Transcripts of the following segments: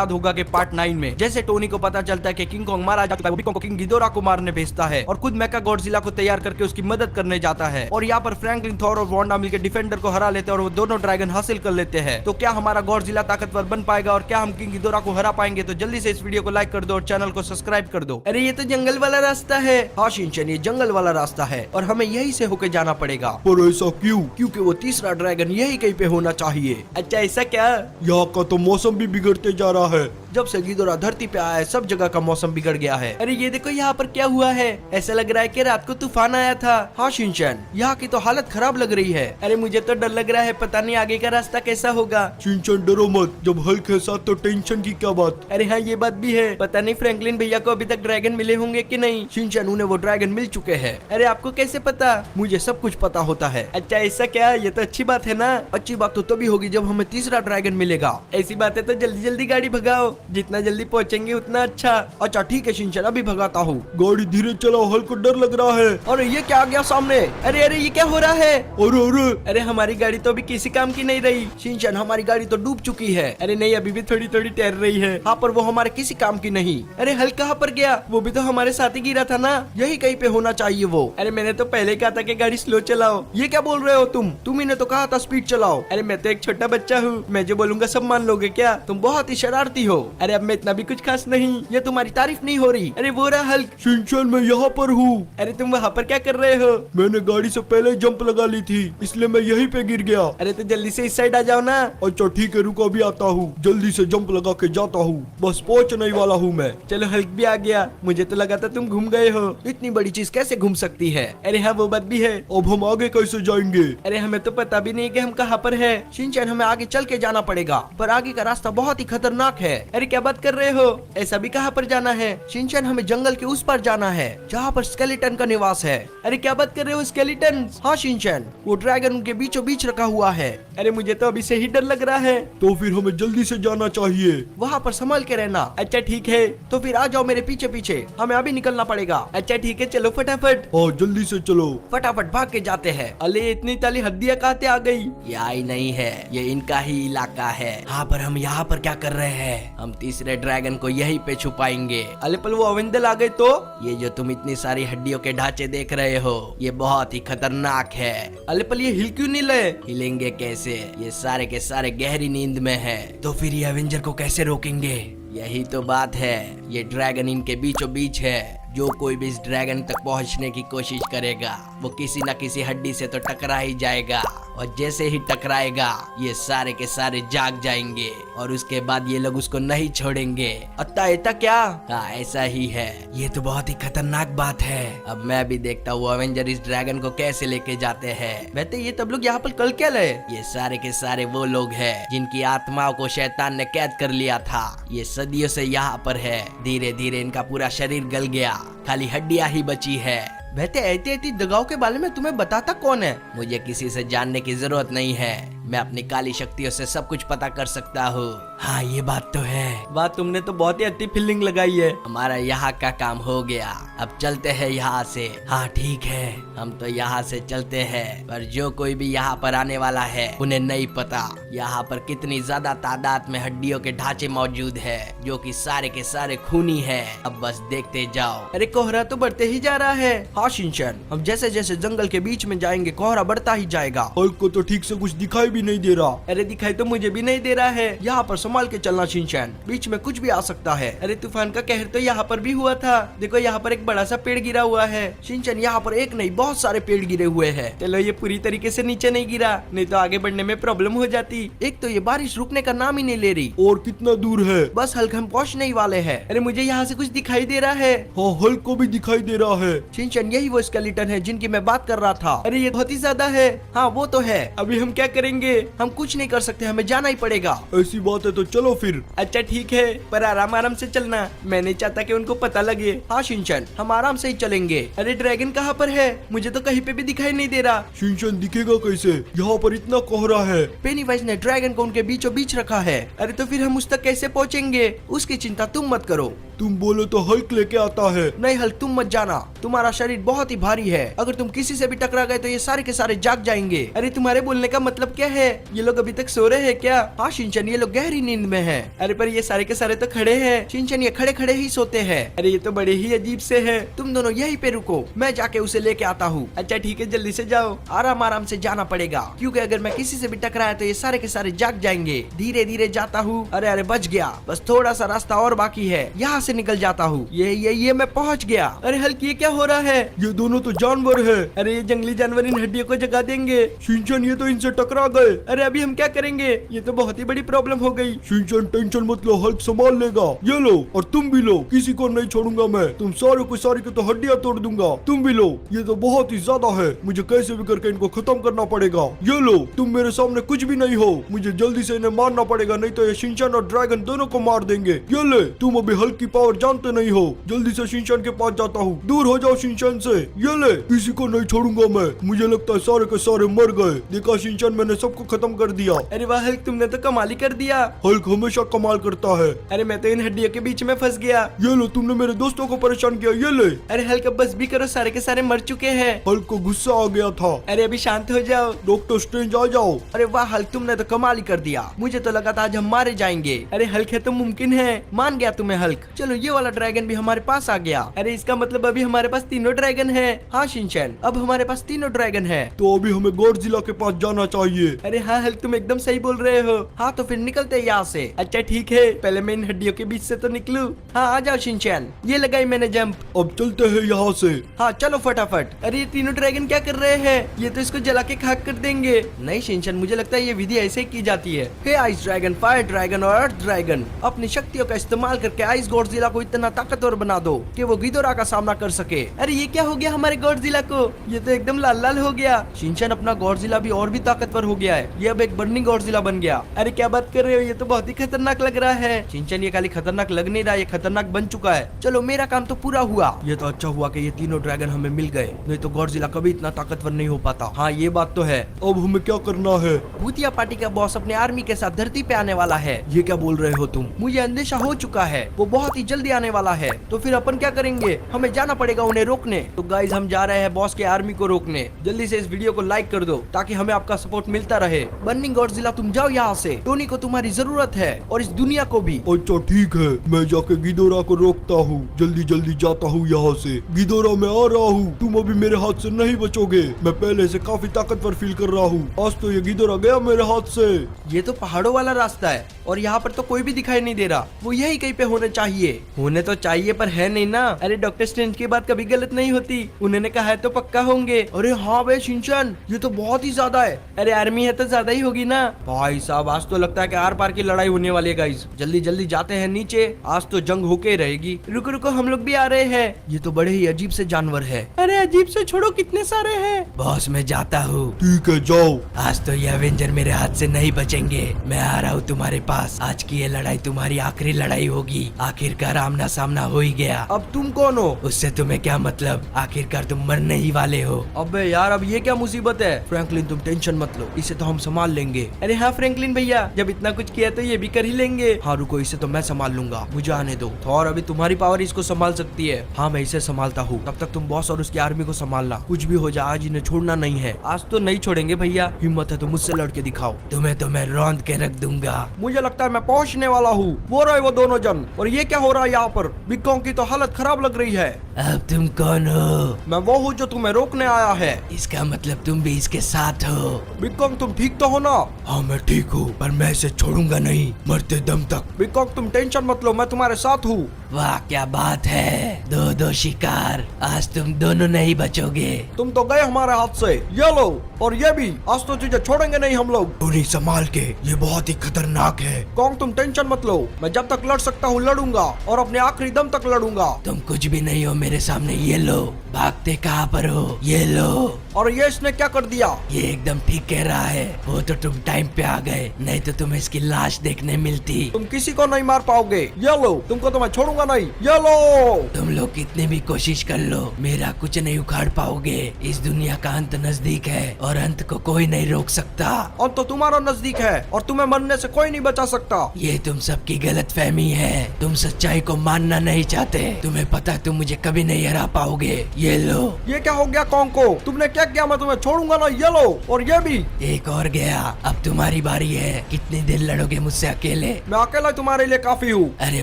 याद होगा कि पार्ट 9 में जैसे टोनी को पता चलता है कि किंग कॉन्ग मारा जा चुका है, वो किंग को किंग घिदोरा को मारने भेजता है और खुद मेका गॉडजिला को तैयार करके उसकी मदद करने जाता है। और यहाँ पर फ्रैंकलिन, थॉर और वांडा मिलकर डिफेंडर को हरा लेते हैं और वो दोनों ड्रैगन हासिल कर लेते हैं। तो क्या हमारा गॉडजिला ताकतवर बन पाएगा और क्या हम किंग घिदोरा को हरा पाएंगे? तो जल्दी से इस वीडियो को लाइक कर दो और चैनल को सब्सक्राइब कर दो। अरे ये तो जंगल वाला रास्ता है। हाँ शिनचैन, ये जंगल वाला रास्ता है और हमें यही से होकर जाना पड़ेगा। पर ऐसा क्यों? क्योंकि वो तीसरा ड्रैगन यही कहीं पे होना चाहिए। अच्छा ऐसा क्या? यहाँ का तो मौसम भी बिगड़ते जा रहा है। जब से घिदोरा धरती पे आया है सब जगह का मौसम बिगड़ गया है। अरे ये देखो यहाँ पर क्या हुआ है, ऐसा लग रहा है कि रात को तूफान आया था। हाँ शिनचैन, यहाँ की तो हालत खराब लग रही है। अरे मुझे तो डर लग रहा है, पता नहीं आगे का रास्ता कैसा होगा। शिनचैन डरो मत, जब हल्क है साथ तो टेंशन की क्या बात। अरे हाँ ये बात भी है, पता नहीं फ्रैंकलिन भैया को अभी तक ड्रैगन मिले होंगे कि नहीं। शिनचैन, उन्हें वो ड्रैगन मिल चुके हैं। अरे आपको कैसे पता? मुझे सब कुछ पता होता है। अच्छा ऐसा क्या? ये तो अच्छी बात है ना। अच्छी बात तो तभी होगी जब हमें तीसरा ड्रैगन मिलेगा। ऐसी बात है तो जल्दी जल्दी गाड़ी भगाओ, जितना जल्दी पहुंचेंगे उतना अच्छा। अच्छा ठीक है शिनचैन, अभी भगाता हूँ। गाड़ी धीरे चलाओ, हल्क को डर लग रहा है। अरे ये क्या आ गया सामने? अरे अरे ये क्या हो रहा है? अरे अरे अरे हमारी गाड़ी तो अभी किसी काम की नहीं रही। शिनचैन, हमारी गाड़ी तो डूब चुकी है। अरे नहीं, अभी भी थोड़ी थोड़ी तैर रही है। हाँ पर वो हमारे किसी काम की नहीं। अरे हल्क कहाँ पर गया? वो भी तो हमारे साथ ही गिरा था ना, यही कहीं पे होना चाहिए वो। अरे मैंने तो पहले कहा था कि गाड़ी स्लो चलाओ। ये क्या बोल रहे हो तुम ही ने तो कहा था स्पीड चलाओ। अरे मैं तो एक छोटा बच्चा हूँ, मैं जो बोलूंगा सब मान लोगे क्या? तुम बहुत ही शरारती हो। अरे अब मैं इतना भी कुछ खास नहीं, ये तुम्हारी तारीफ नहीं हो रही। अरे वो रहा हल्क। शिनचैन मैं यहाँ पर हूँ। अरे तुम वहाँ पर क्या कर रहे हो? मैंने गाड़ी से पहले जंप लगा ली थी, इसलिए मैं यहीं पे गिर गया। अरे तो जल्दी से इस साइड आ जाओ ना। अच्छा ठीक है, रुको अभी आता हूँ। जल्दी से जंप लगा के जाता हूँ, बस पहुँचने वाला हूँ मैं। चलो हल्क भी आ गया, मुझे तो लगा था तुम घूम गए हो। इतनी बड़ी चीज कैसे घूम सकती है? अरे हाँ वो बात भी है। अब हम आगे कैसे जाएंगे? अरे हमें तो पता भी नहीं कि हम कहाँ पर है। शिनचैन, हमें आगे चल के जाना पड़ेगा, पर आगे का रास्ता बहुत ही खतरनाक है। अरे क्या बात कर रहे हो? ऐसा भी कहाँ पर जाना है? शिनचैन, हमें जंगल के उस पार जाना है जहाँ पर स्केलेटन का निवास है। अरे क्या बात कर रहे हो? स्केलेटन? हाँ शिनचैन, वो ड्रैगन उनके बीचों बीच रखा हुआ है। अरे मुझे तो अभी से ही डर लग रहा है। तो फिर हमें जल्दी से जाना चाहिए। वहाँ पर संभल के रहना। अच्छा ठीक है, तो फिर आ जाओ मेरे पीछे पीछे, हमें अभी निकलना पड़ेगा। अच्छा ठीक है, चलो फटाफट। हाँ जल्दी से चलो। फटाफट भाग के जाते हैं। अरे इतनी ताली हड्डियाँ कहते आ गई। ये आई नहीं है, ये इनका ही इलाका है। हाँ पर हम यहाँ पर क्या कर रहे हैं? हम तीसरे ड्रैगन को यहीं पे छुपाएंगे। अरे पल वो अवेंदल आ गए तो? ये जो तुम इतनी सारी हड्डियों के ढांचे देख रहे हो, ये बहुत ही खतरनाक है। अरे पल ये हिल क्यों नहीं ले? हिलेंगे कैसे? ये सारे के सारे गहरी नींद में है। तो फिर ये एवेंजर को कैसे रोकेंगे? यही तो बात है, ये ड्रैगन इनके बीचों बीच है। जो कोई भी इस ड्रैगन तक पहुंचने की कोशिश करेगा वो किसी न किसी हड्डी से तो टकरा ही जाएगा, और जैसे ही टकराएगा ये सारे के सारे जाग जाएंगे और उसके बाद ये लोग उसको नहीं छोड़ेंगे। अत्ता ऐसा क्या? हाँ ऐसा ही है। ये तो बहुत ही खतरनाक बात है। अब मैं भी देखता हूँ अवेंजर इस ड्रैगन को कैसे लेके जाते हैं। वैसे ये तब लोग यहाँ पर कल क्या लाए? ये सारे के सारे वो लोग हैं जिनकी आत्माओं को शैतान ने कैद कर लिया था। ये सदियों से यहाँ पर है। धीरे धीरे इनका पूरा शरीर गल गया, खाली हड्डियां ही बची है। वैसे ऐती दगाओं के बारे में तुम्हें बताता कौन है? मुझे किसी से जानने की जरूरत नहीं है, मैं अपनी काली शक्तियों से सब कुछ पता कर सकता हूँ। हाँ ये बात तो है। बात तुमने तो बहुत ही अच्छी फीलिंग लगाई है। हमारा यहाँ का काम हो गया, अब चलते हैं यहाँ से। हाँ ठीक है, हम तो यहाँ से चलते हैं, पर जो कोई भी यहाँ पर आने वाला है उन्हें नहीं पता यहाँ पर कितनी ज्यादा तादाद में हड्डियों के ढांचे मौजूद है, जो कि सारे के सारे खूनी है। अब बस देखते जाओ। अरे कोहरा तो बढ़ते ही जा रहा है। हाँ शिनचैन, हम जैसे जैसे जंगल के बीच में जाएंगे कोहरा बढ़ता ही जाएगा। हल्क को तो ठीक से कुछ दिखाई भी नहीं दे रहा। अरे दिखाई तो मुझे भी नहीं दे रहा है। यहाँ पर संभाल के चलना शिनचैन, बीच में कुछ भी आ सकता है। अरे तूफान का कहर तो यहाँ पर भी हुआ था। देखो यहाँ पर एक बड़ा सा पेड़ गिरा हुआ है। शिनचैन, यहाँ पर एक नहीं बहुत सारे पेड़ गिरे हुए हैं। चलो ये पूरी तरीके से नीचे नहीं गिरा, नहीं तो आगे बढ़ने में प्रॉब्लम हो जाती। एक तो ये बारिश रुकने का नाम ही नहीं ले रही। और कितना दूर है? बस हल्क हम पहुँचने ही वाले हैं। अरे मुझे यहाँ से कुछ दिखाई दे रहा है। हाँ हल्क को भी दिखाई दे रहा है। शिनचैन, यही वो स्केलेटन है जिनकी मैं बात कर रहा था। अरे ये बहुत ही ज्यादा है। हाँ वो तो है। अभी हम क्या करेंगे? हम कुछ नहीं कर सकते, हमें जाना ही पड़ेगा। ऐसी बात है तो चलो फिर। अच्छा ठीक है, पर आराम आराम से चलना, मैं नहीं चाहता कि उनको पता लगे। हाँ शिनचैन, हम आराम से ही चलेंगे। अरे ड्रैगन कहाँ पर है? मुझे तो कहीं पे भी दिखाई नहीं दे रहा। शिनचैन दिखेगा कैसे? यहाँ पर इतना कोहरा है। पेनीवाइज ने ड्रैगन को उनके बीचों बीच रखा है। अरे तो फिर हम उस तक कैसे पहुँचेंगे? उसकी चिंता तुम मत करो। तुम बोलो तो हल्क लेके आता है। नहीं हल्क, तुम मत जाना, तुम्हारा शरीर बहुत ही भारी है, अगर तुम किसी से भी टकरा गए तो ये सारे के सारे जाग जाएंगे। अरे तुम्हारे बोलने का मतलब क्या है? ये लोग अभी तक सो रहे हैं क्या? हाँ शिनचैन, ये लोग गहरी नींद में हैं। अरे पर ये सारे के सारे तो खड़े हैं। शिनचैन, ये खड़े खड़े ही सोते हैं। अरे ये तो बड़े ही अजीब से है। तुम दोनों यहीं पे रुको, मैं जाके उसे लेके आता हूँ। अच्छा ठीक है, जल्दी से जाओ, आराम आराम से जाना पड़ेगा, क्योंकि अगर मैं किसी से भी टकराया तो ये सारे के सारे जाग जाएंगे। धीरे धीरे जाता हूँ। अरे अरे बच गया, बस थोड़ा सा रास्ता और बाकी है, यहाँ से निकल जाता हूँ। ये मैं पहुँच गया। अरे हल्क, ये क्या हो रहा है? ये दोनों तो जानवर है। अरे ये जंगली जानवर इन हड्डियों को जगा देंगे। शिनचैन, ये तो इनसे टकरा गए। अरे अभी हम क्या करेंगे? ये तो बहुत ही बड़ी प्रॉब्लम हो गई। शिनचैन टेंशन मत लो, हल्क संभाल लेगा। ये लो, और तुम भी लो, किसी को नहीं छोड़ूंगा मैं। तुम सारे को सारी को तो हड्डियां तोड़ दूंगा। तुम भी लो, ये तो बहुत ही ज्यादा है, मुझे कैसे भी करके इनको खत्म करना पड़ेगा। ये लो, तुम मेरे सामने कुछ भी नहीं हो, मुझे जल्दी से इन्हें मारना पड़ेगा, नहीं तो ये शिनचैन और ड्रैगन दोनों को मार देंगे। ये ले, तुम अभी हल्क की पावर जानते नहीं हो, जल्दी से शिनचैन के पास जाता हूँ। दूर हो जाओ शिनचैन से। ये ले, किसी को नहीं छोड़ूंगा मैं। मुझे लगता है सारे के सारे मर गए। देखा शिनचैन, मैंने सबको खत्म कर दिया। अरे वाह हल्क, तुमने तो कमाल ही कर दिया। हल्क हमेशा कमाल करता है। अरे मैं तो इन हड्डियों के बीच में फंस गया। ये लो, तुमने मेरे दोस्तों को परेशान किया। ये ले। अरे हल्क, अब बस भी करो, सारे के सारे मर चुके हैं। हल्क को गुस्सा आ गया था। अरे अभी शांत हो जाओ। डॉक्टर स्ट्रेंज आ जाओ। अरे वाह हल्क, तुमने तो कमाल ही कर दिया, मुझे तो लगा था आज हम मारे जाएंगे। अरे हल्क, है तो मुमकिन है, मान गया तुम्हें हल्क। चलो ये वाला ड्रैगन भी हमारे पास आ गया। अरे इसका मतलब अभी हमारे पास तीनों ड्रैगन है। हाँ शिनचैन, अब हमारे पास तीनों ड्रैगन है। तो अभी हमें गॉडजिला के पास जाना चाहिए। अरे हाँ हल्क, तुम एकदम सही बोल रहे हो। हाँ तो फिर निकलते हैं यहाँ से। अच्छा ठीक है, पहले मैं इन हड्डियों के बीच से तो निकलूं। हाँ आ जाओ शिनचैन, ये लगाई मैंने जंप। अब चलते हैं यहाँ से। हाँ चलो फटाफट। अरे ये तीनों ड्रैगन क्या कर रहे हैं? ये तो इसको जला के खाक कर देंगे। नहीं शिनचैन, मुझे लगता है ये विधि ऐसे ही की जाती है। हे आइस ड्रैगन, फायर ड्रैगन और अर्थ ड्रैगन, अपनी शक्तियों का इस्तेमाल करके आइस गॉडजिला को इतना ताकतवर बना दो कि वो गिदोरा का सामना कर सके। अरे ये क्या हो गया हमारे गॉडजिला को? ये तो एकदम लाल लाल हो गया। शिनचैन, अपना गॉडजिला भी और भी ताकतवर हो गया है, ये अब एक बर्निंग गॉडजिला बन गया। अरे क्या बात कर रहे हो, ये तो बहुत ही खतरनाक लग रहा है। शिनचैन, ये खाली खतरनाक लग नहीं रहा, ये खतरनाक बन चुका है। चलो मेरा काम तो पूरा हुआ। ये तो अच्छा हुआ कि ये तीनों ड्रैगन हमें मिल गए, नहीं तो गॉडजिला कभी इतना ताकतवर नहीं हो पाता। हाँ ये बात तो है। अब हमें क्या करना है? भूतिया पार्टी का बॉस अपने आर्मी के साथ धरती पे आने वाला है। ये क्या बोल रहे हो तुम? मुझे अंदेशा हो चुका है, वो बहुत ही जल्दी आने वाला है। तो फिर अपन क्या करेंगे? हमें जाना पड़ेगा उन्हें रोकने। तो गाइज, हम जा रहे हैं बॉस के आर्मी को रोकने। जल्दी से इस वीडियो को लाइक कर दो ताकि हमें आपका सपोर्ट मिलता रहे। बर्निंग गॉडजिला, तुम जाओ यहाँ से, टोनी को तुम्हारी जरूरत है और इस दुनिया को भी। अच्छा ठीक है, मैं जाके गिदोरा को रोकता हूँ। जल्दी जल्दी जाता हूँ यहाँ से। गिदोरा, मैं आ रहा हूँ, तुम अभी मेरे हाथ से नहीं बचोगे। मैं पहले से काफी ताकतवर फील कर रहा हूँ। आज तो ये गिदोरा गया मेरे हाथ से। ये तो पहाड़ों वाला रास्ता है और यहाँ पर तो कोई भी दिखाई नहीं दे रहा। वो यही कहीं पे होने चाहिए। होने तो चाहिए पर है नहीं ना। अरे डॉक्टर स्ट्रेंज की बात कभी गलत नहीं होती, उन्होंने कहा है तो पक्का होंगे। अरे हाँ भाई शिनचैन, ये तो बहुत ही ज्यादा है। अरे आर्मी है तो ज्यादा ही होगी ना भाई साहब। आज तो लगता है कि आर पार की लड़ाई होने वाली है गाइस। जल्दी जल्दी जाते हैं नीचे, आज तो जंग होके रहेगी। रुको रुको, हम लोग भी आ रहे हैं। ये तो बड़े ही अजीब से जानवर है। अरे अजीब से छोड़ो, कितने सारे हैं। बॉस मैं जाता हूँ। ठीक है जाओ। आज तो ये एवेंजर मेरे हाथ से नहीं बचेंगे। मैं आ रहा हूँ तुम्हारे पास। आज की ये लड़ाई तुम्हारी आखिरी लड़ाई होगी। आखिरकार आमना सामना हो ही गया। अब तुम कौन हो? उससे तुम्हें क्या मतलब, आखिरकार तुम मरने ही वाले हो। अबे यार, अब ये क्या मुसीबत है? फ्रैंकलिन तुम टेंशन मत लो, इसे तो हम संभाल लेंगे। अरे हाँ फ्रैंकलिन भैया, जब इतना कुछ किया तो ये भी कर ही लेंगे। हाँ रुको, इसे तो मैं संभाल लूंगा, मुझे आने दो। थॉर, अभी तुम्हारी पावर इसको संभाल सकती है। हाँ मैं इसे संभालता हूँ, तब तक तुम बॉस और उसकी आर्मी को संभालना। कुछ भी हो जाए आज इन्हें छोड़ना नहीं है। आज तो नहीं छोड़ेंगे भैया, हिम्मत है तो मुझसे लड़ के दिखाओ। तुम्हें तो मैं रौंद के रख दूंगा। मुझे लगता है मैं पहुंचने वाला हूँ। वो रहे वो दोनों जन। और ये क्या हो रहा है यहाँ पर? बिग कॉन्ग की तो हालत खराब लग रही है। अब तुम कौन हो? मैं वो हूँ जो तुम्हें रोकने आया है। इसका मतलब तुम भी इसके साथ हो? बिग कॉन्ग तुम ठीक तो हो ना? हाँ मैं ठीक हूँ, पर मैं इसे छोड़ूंगा नहीं, मरते दम तक। बिग कॉन्ग तुम टेंशन मत लो, मैं तुम्हारे साथ हूँ। वाह क्या बात है, दो शिकार, आज तुम दोनों नहीं बचोगे। तुम तो गए हमारे हाथ से। ये लो, और ये भी, आज तो तुझे छोड़ेंगे नहीं हम लोग। टोनी संभाल के, ये बहुत ही खतरनाक है। कॉन्ग तुम टेंशन मत लो, मैं जब तक लड़ सकता हूँ लड़ूंगा और अपने आखिरी दम तक लड़ूंगा। तुम कुछ भी नहीं हो मेरे सामने, ये लो। भागते कहाँ पर हो? ये लो। और ये इसने क्या कर दिया? ये एकदम ठीक कह रहा है, वो तो तुम टाइम पे आ गए, नहीं तो तुम्हें इसकी लाश देखने मिलती। तुम किसी को नहीं मार पाओगे। ये लो, तुमको तो मैं छोड़ूंगा नहीं। ये लो। तुम लोग कितनी भी कोशिश कर लो, मेरा कुछ नहीं उखाड़ पाओगे। इस दुनिया का अंत नजदीक है और अंत को कोई नहीं रोक सकता। अंत तो तुम्हारा नजदीक है और तुम्हें मरने से कोई नहीं बचा सकता। ये तुम सबकी गलतफहमी है, तुम सच्चाई को मानना नहीं चाहते। तुम्हें पता है तुम मुझे कभी नहीं हरा पाओगे। ये लो। ये क्या हो गया कॉन्को? तुमने क्या किया? मैं तुम्हें छोड़ूंगा ना। ये लो, और ये भी। एक और गया, अब तुम्हारी बारी है। कितनी देर लड़ोगे मुझसे अकेले? मैं अकेला तुम्हारे लिए काफी हूँ। अरे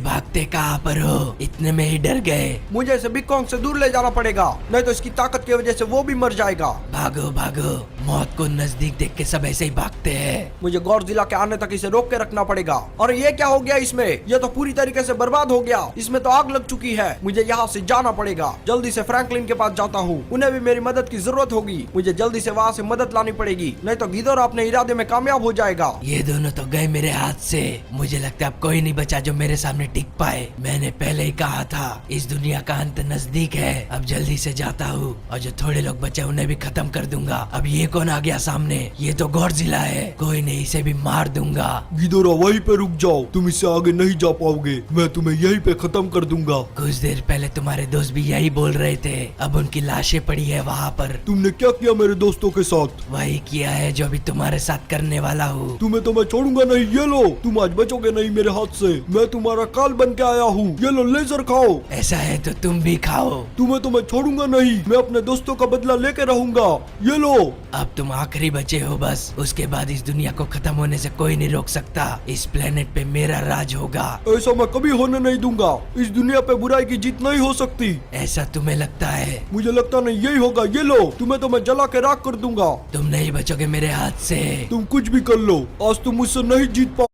भागते कहाँ पर हो? इतने में ही डर गए। मुझे इसे बिग कॉन्ग से दूर ले जाना पड़ेगा, नहीं तो इसकी ताकत की वजह से वो भी मर जाएगा। भागो भागो, मौत को नजदीक देख के सब ऐसे ही भागते हैं। मुझे गॉडजिला के आने तक इसे रोक के रखना पड़ेगा। और ये क्या हो गया इसमें? ये तो पूरी तरीके से बर्बाद हो गया। इसमें तो आग लग चुकी है। मुझे यहाँ से जाना पड़ेगा। जल्दी से फ्रैंकलिन के पास जाता हूँ, उन्हें भी मेरी मदद की जरूरत होगी। मुझे जल्दी से वहाँ से मदद लानी पड़ेगी, नहीं तो गिदोरा अपने इरादे में कामयाब हो जाएगा। ये दोनों तो गए मेरे हाथ से। मुझे लगता है अब कोई नहीं बचा जो मेरे सामने टिक पाए। मैंने पहले ही कहा था, इस दुनिया का अंत नजदीक है। अब जल्दी से जाता हूँ और जो थोड़े लोग बचे उन्हें भी खत्म कर दूंगा। अब ये कौन आ गया सामने? ये तो गॉडजिला है। कोई नहीं, इसे भी मार दूंगा। गिदोरा वहीं पे रुक जाओ, तुम इससे आगे नहीं जा पाओगे। मैं तुम्हें यहीं पे खत्म कर दूंगा। कुछ देर पहले तुम्हारे दोस्त भी यही बोल रहे थे। अब उनकी लाशें पड़ी है वहाँ पर। तुमने क्या किया मेरे दोस्तों के साथ? वही किया है जो अभी तुम्हारे साथ करने वाला हूँ। तुम्हें तो मैं छोड़ूंगा नहीं। ये लो, तुम आज बचोगे नहीं मेरे हाथ से। मैं तुम्हारा काल बन के आया हूँ। ये लो, लेजर खाओ। ऐसा है तो तुम भी खाओ। तुम्हें तो मैं छोड़ूंगा नहीं। मैं अपने दोस्तों का बदला लेके रहूंगा। ये लो। अब तुम आखिरी बचे हो बस। उसके बाद इस दुनिया को खत्म होने से कोई नहीं रोक सकता। इस प्लेनेट पे मेरा राज होगा। ऐसा मैं कभी होने नहीं दूंगा। इस दुनिया पे बुराई की जीत नहीं हो सकती। ऐसा तुम्हें लगता है? मुझे लगता नहीं यही होगा। ये लो, तुम्हें तो मैं जला के राख कर दूंगा। तुम नहीं बचोगे मेरे हाथ से। तुम कुछ भी कर लो, आज तुम मुझसे नहीं जीत पाओ।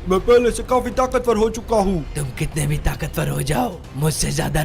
मैं पहले से काफी ताकतवर हो चुका हूँ। तुम कितने भी ताकतवर हो जाओ, मुझसे ज्यादा